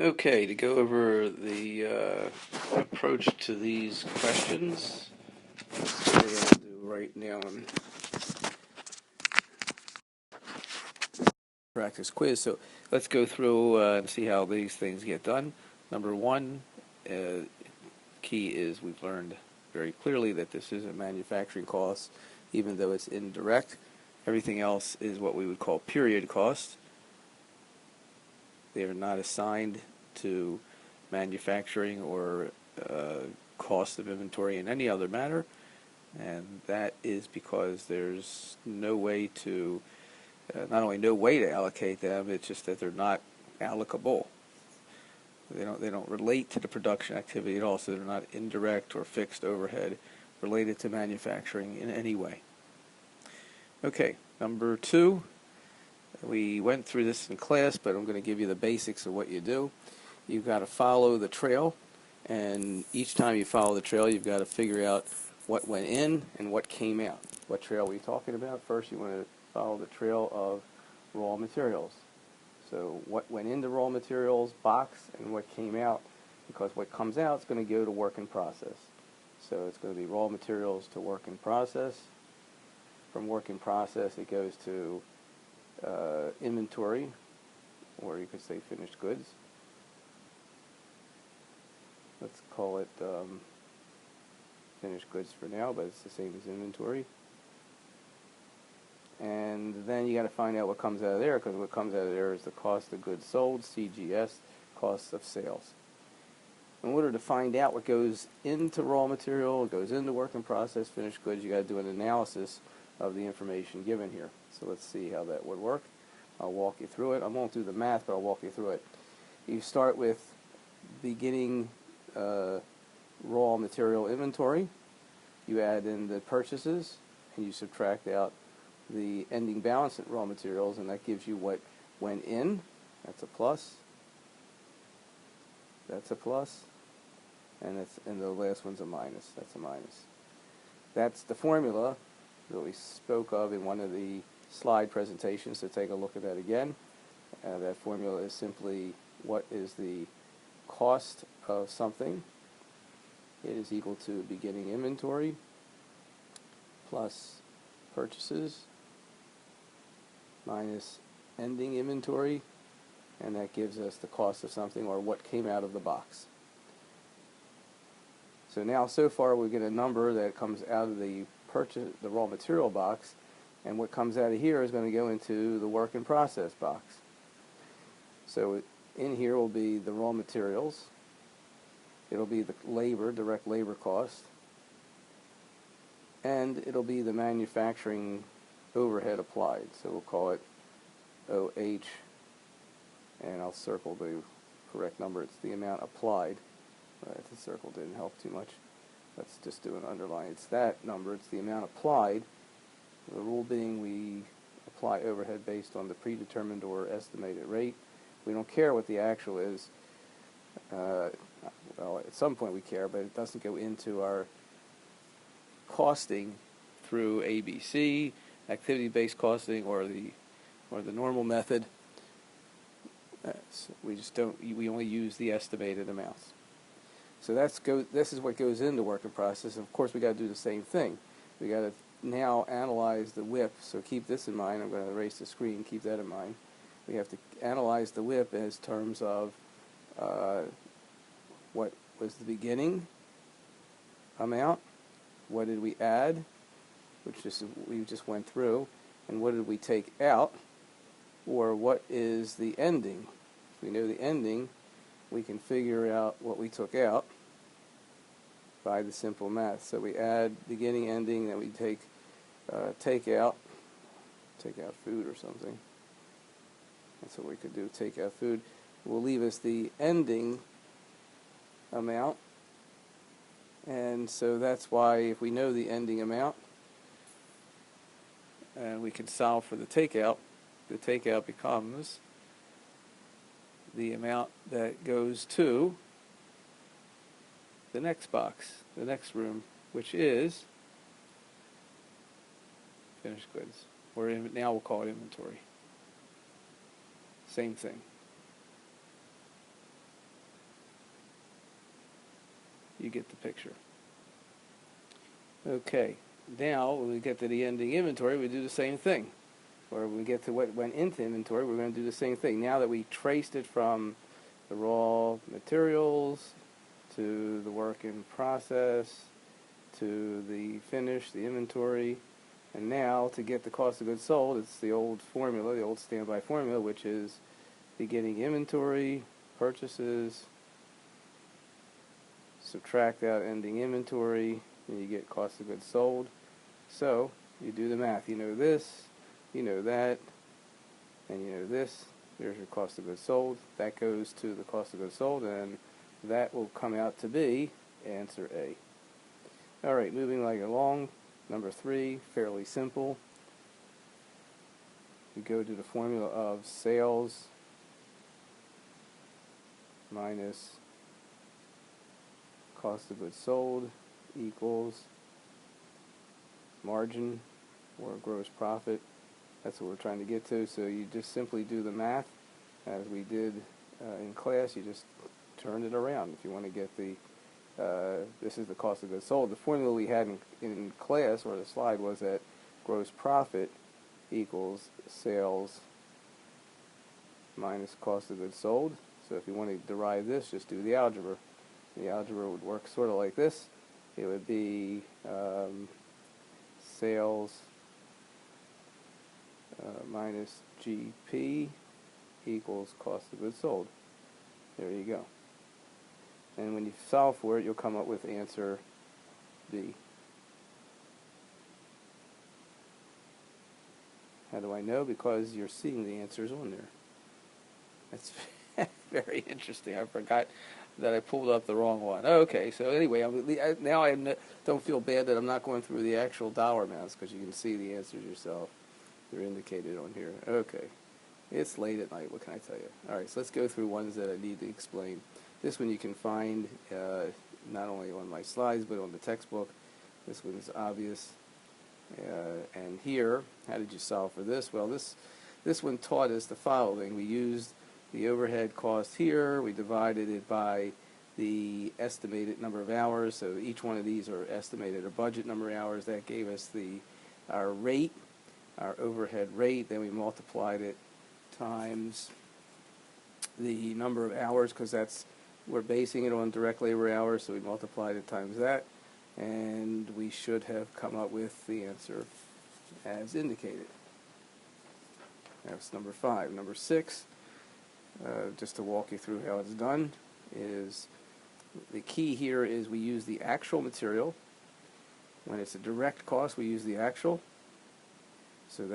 Okay, to go over the approach to these questions, that's what we're going to do right now in practice quiz. So let's go through and see how these things get done. Number one, key is we've learned very clearly that this is a manufacturing cost, even though it's indirect. Everything else is what we would call period cost. They are not assigned to manufacturing or cost of inventory in any other manner, and that is because there's no way to, not only no way to allocate them, it's just that they're not allocable. They don't relate to the production activity at all, so they're not indirect or fixed overhead related to manufacturing in any way. Okay, number two, we went through this in class, but I'm going to give you the basics of what you do. You've got to follow the trail, and each time you follow the trail, you've got to figure out what went in and what came out. What trail are we talking about? First, you want to follow the trail of raw materials. So what went into raw materials box and what came out, because what comes out is going to go to work in process. So it's going to be raw materials to work in process. From work in process, it goes to inventory, or you could say finished goods. Let's call it finished goods for now, but it's the same as inventory. And then you got to find out what comes out of there, because what comes out of there is the cost of goods sold, CGS, cost of sales. In order to find out what goes into raw material, what goes into work in process, finished goods, you got to do an analysis of the information given here. So let's see how that would work. I'll walk you through it. I won't do the math, but I'll walk you through it. You start with beginning raw material inventory. You add in the purchases, and you subtract out the ending balance in raw materials, and that gives you what went in. That's a plus. That's a plus. And the last one's a minus. That's a minus. That's the formula that we spoke of in one of the slide presentations, so take a look at that again. That formula is simply what is the cost of something. It is equal to beginning inventory plus purchases minus ending inventory, and that gives us the cost of something, or what came out of the box. So now, so far, we get a number that comes out of the raw material box, and what comes out of here is going to go into the work in process box. So in here will be the raw materials. It'll be the labor, direct labor cost, and it'll be the manufacturing overhead applied. So we'll call it OH, and I'll circle the correct number. It's the amount applied. Right, the circle didn't help too much. Let's just do an underline. It's that number. It's the amount applied. The rule being we apply overhead based on the predetermined or estimated rate. We don't care what the actual is. Well, at some point we care, but it doesn't go into our costing through ABC, activity-based costing, or the normal method. So we just don't. We only use the estimated amounts. So this is what goes into work in process. And of course, we got to do the same thing. We got to now analyze the WIP. So keep this in mind. I'm going to erase the screen. Keep that in mind. We have to analyze the WIP as terms of what was the beginning amount, what did we add, which we just went through, and what did we take out, or what is the ending. If we know the ending, we can figure out what we took out by the simple math. So we add beginning, ending, then we take out food or something. That's what we could do, take out food. Will leave us the ending amount. And so that's why if we know the ending amount, and we can solve for the takeout becomes the amount that goes to the next box, the next room, which is finished goods, or now we'll call it inventory. Same thing. You get the picture. Okay, now when we get to the ending inventory, we do the same thing. Or when we get to what went into inventory, we're going to do the same thing. Now that we traced it from the raw materials to the work in process to the finish, the inventory, and now to get the cost of goods sold, it's the old formula, the old standby formula, which is beginning inventory, purchases, subtract out ending inventory, and you get cost of goods sold. So you do the math. You know this, you know that, and you know this. There's your cost of goods sold. That goes to the cost of goods sold, and that will come out to be answer A. All right, moving right along. Number 3, fairly simple. We go to the formula of sales minus cost of goods sold equals margin or gross profit. That's what we're trying to get to. So you just simply do the math as we did in class. You just turn it around. If you want to get the this is the cost of goods sold. The formula we had in class, or the slide, was that gross profit equals sales minus cost of goods sold. So if you want to derive this, just do the algebra. The algebra would work sort of like this. It would be sales minus GP equals cost of goods sold. There you go. And when you solve for it, you'll come up with answer B. How do I know? Because you're seeing the answers on there. That's very interesting. I forgot that I pulled up the wrong one. Okay, so anyway, now I don't feel bad that I'm not going through the actual dollar amounts, because you can see the answers yourself. They're indicated on here. Okay. It's late at night. What can I tell you? All right, so let's go through ones that I need to explain. This one you can find not only on my slides, but on the textbook. This one's obvious. And here, how did you solve for this? Well, this one taught us the following. We used the overhead cost here. We divided it by the estimated number of hours. So each one of these are estimated a budget number of hours. That gave us our rate, our overhead rate. Then we multiplied it times the number of hours, because we're basing it on direct labor hours, so we multiplied it times that, and we should have come up with the answer as indicated. That's number 5. Number 6, just to walk you through how it's done, is the key here is we use the actual material. When it's a direct cost, we use the actual. So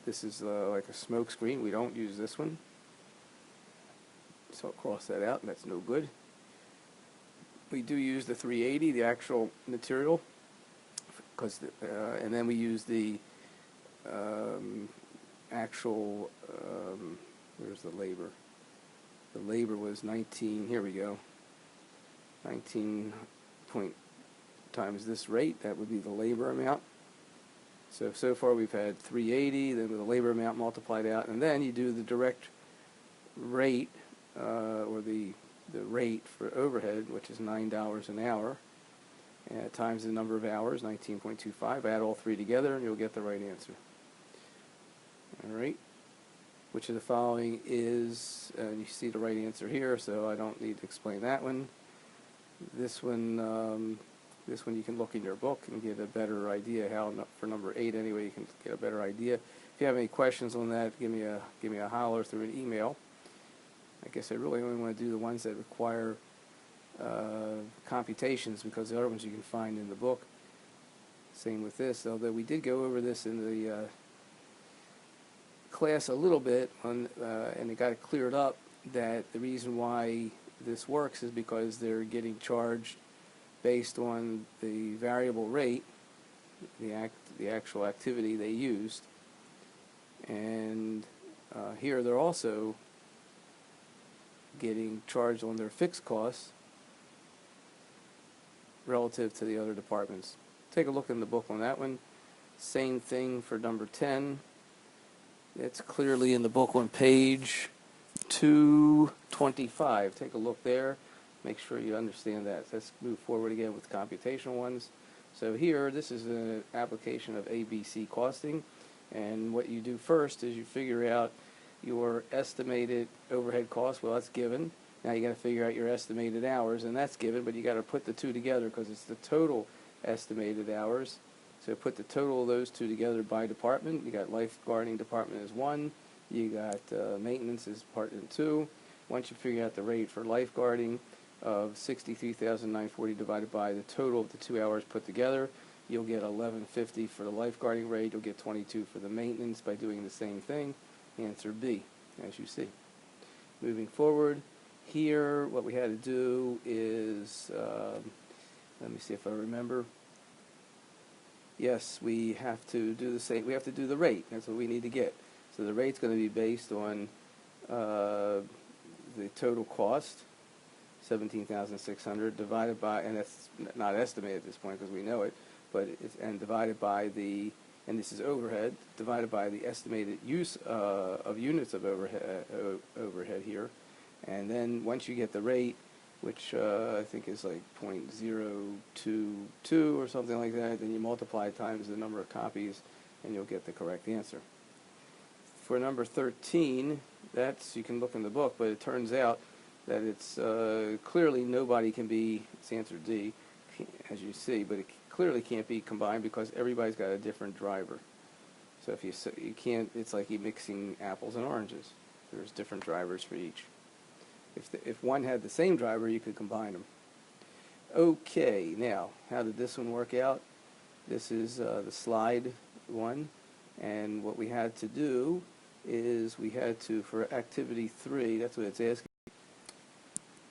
this is like a smoke screen. We don't use this one. So I'll cross that out. That's no good. We do use the 380, the actual material, and then we use the actual, where's the labor? The labor was 19, here we go, 19 point times this rate. That would be the labor amount. So far we've had 380, then with the labor amount multiplied out, and then you do the direct rate, or the rate for overhead, which is $9 an hour, times the number of hours, 19.25. Add all three together, and you'll get the right answer. All right. Which of the following is, you see the right answer here, so I don't need to explain that one. This one you can look in your book and get a better idea how, for number 8 anyway, you can get a better idea. If you have any questions on that, give me a holler through an email. I guess I really only want to do the ones that require computations, because the other ones you can find in the book. Same with this, although we did go over this in the class a little bit, and it got it cleared up that the reason why this works is because they're getting charged based on the variable rate, the actual activity they used, and here they're also getting charged on their fixed costs relative to the other departments. Take a look in the book on that one. Same thing for number 10. It's clearly in the book on page 225. Take a look there. Make sure you understand that. Let's move forward again with computational ones. So here, this is an application of ABC costing, and what you do first is you figure out your estimated overhead cost. Well, that's given. Now you got to figure out your estimated hours, and that's given, but you got to put the two together because it's the total estimated hours. So put the total of those two together by department. You got lifeguarding department as 1. You got maintenance as part 2. Once you figure out the rate for lifeguarding of 63,940 divided by the total of the 2 hours put together, you'll get 1150 for the lifeguarding rate. You'll get 22 for the maintenance by doing the same thing. Answer B, as you see. Moving forward, here what we had to do is, let me see if I remember. Yes, we have to do the same. We have to do the rate. That's what we need to get. So the rate's going to be based on the total cost, 17,600, divided by, and that's not estimated at this point because we know it, but it's, and divided by the, and this is overhead, divided by the estimated use of units of overhead here. And then once you get the rate, which I think is like 0.022 or something like that, then you multiply times the number of copies and you'll get the correct answer. For number 13, that's, you can look in the book, but it turns out that it's clearly nobody can be, it's answer D, as you see, but it clearly can't be combined because everybody's got a different driver. So if you can't, it's like you're mixing apples and oranges. There's different drivers for each. If one had the same driver, you could combine them. Okay, now, how did this one work out? This is the slide one, and what we had to do is we had to, for activity 3, that's what it's asking.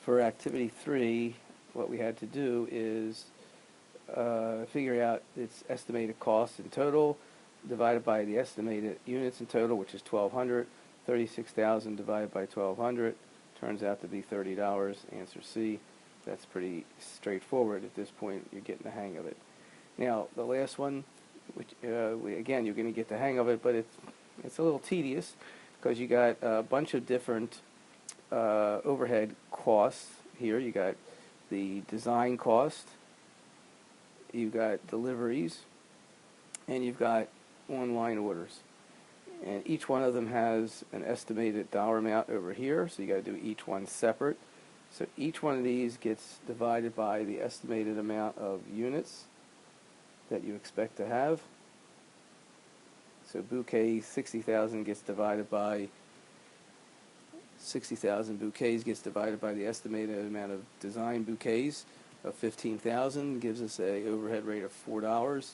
For activity 3, what we had to do is figure out its estimated cost in total, divided by the estimated units in total, which is 1,200, 36,000 divided by 1,200. Turns out to be $30. Answer C. That's pretty straightforward. At this point, you're getting the hang of it. Now, the last one, which again, you're going to get the hang of it, but it's a little tedious because you got a bunch of different overhead costs here. You got the design cost, you've got deliveries, and you've got online orders. And each one of them has an estimated dollar amount over here, so you got to do each one separate. So each one of these gets divided by the estimated amount of units that you expect to have. So bouquet 60,000 gets divided by 60,000 bouquets gets divided by the estimated amount of design bouquets of 15,000, gives us a overhead rate of $4.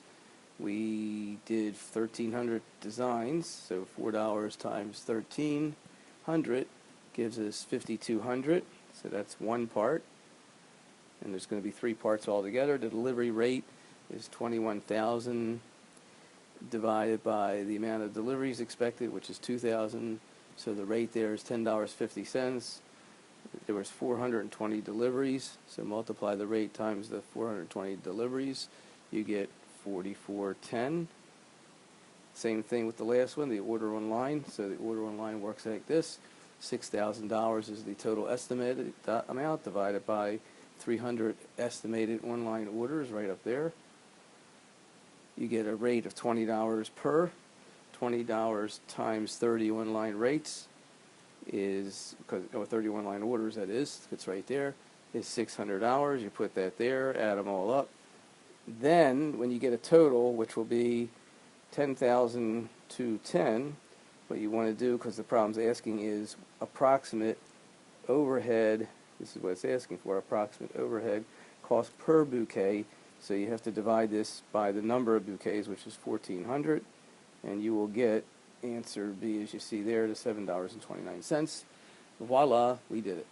We did 1,300 designs, so $4 times 1,300 gives us 5,200. So that's one part, and there's going to be 3 parts altogether. The delivery rate is 21,000 divided by the amount of deliveries expected, which is 2,000. So the rate there is $10.50. There was 420 deliveries, so multiply the rate times the 420 deliveries. You get 44.10. Same thing with the last one, the order online. So the order online works like this. $6,000 is the total estimated amount divided by 300 estimated online orders right up there. You get a rate of $20 per. $20 times 30 online rates is, or 30 online orders, that is, it's right there, is $600. You put that there, add them all up. Then, when you get a total, which will be 10,210, what you want to do, because the problem's asking is approximate overhead, this is what it's asking for, approximate overhead cost per bouquet. So you have to divide this by the number of bouquets, which is 1,400, and you will get answer B, as you see there, to $7.29. Voila, we did it.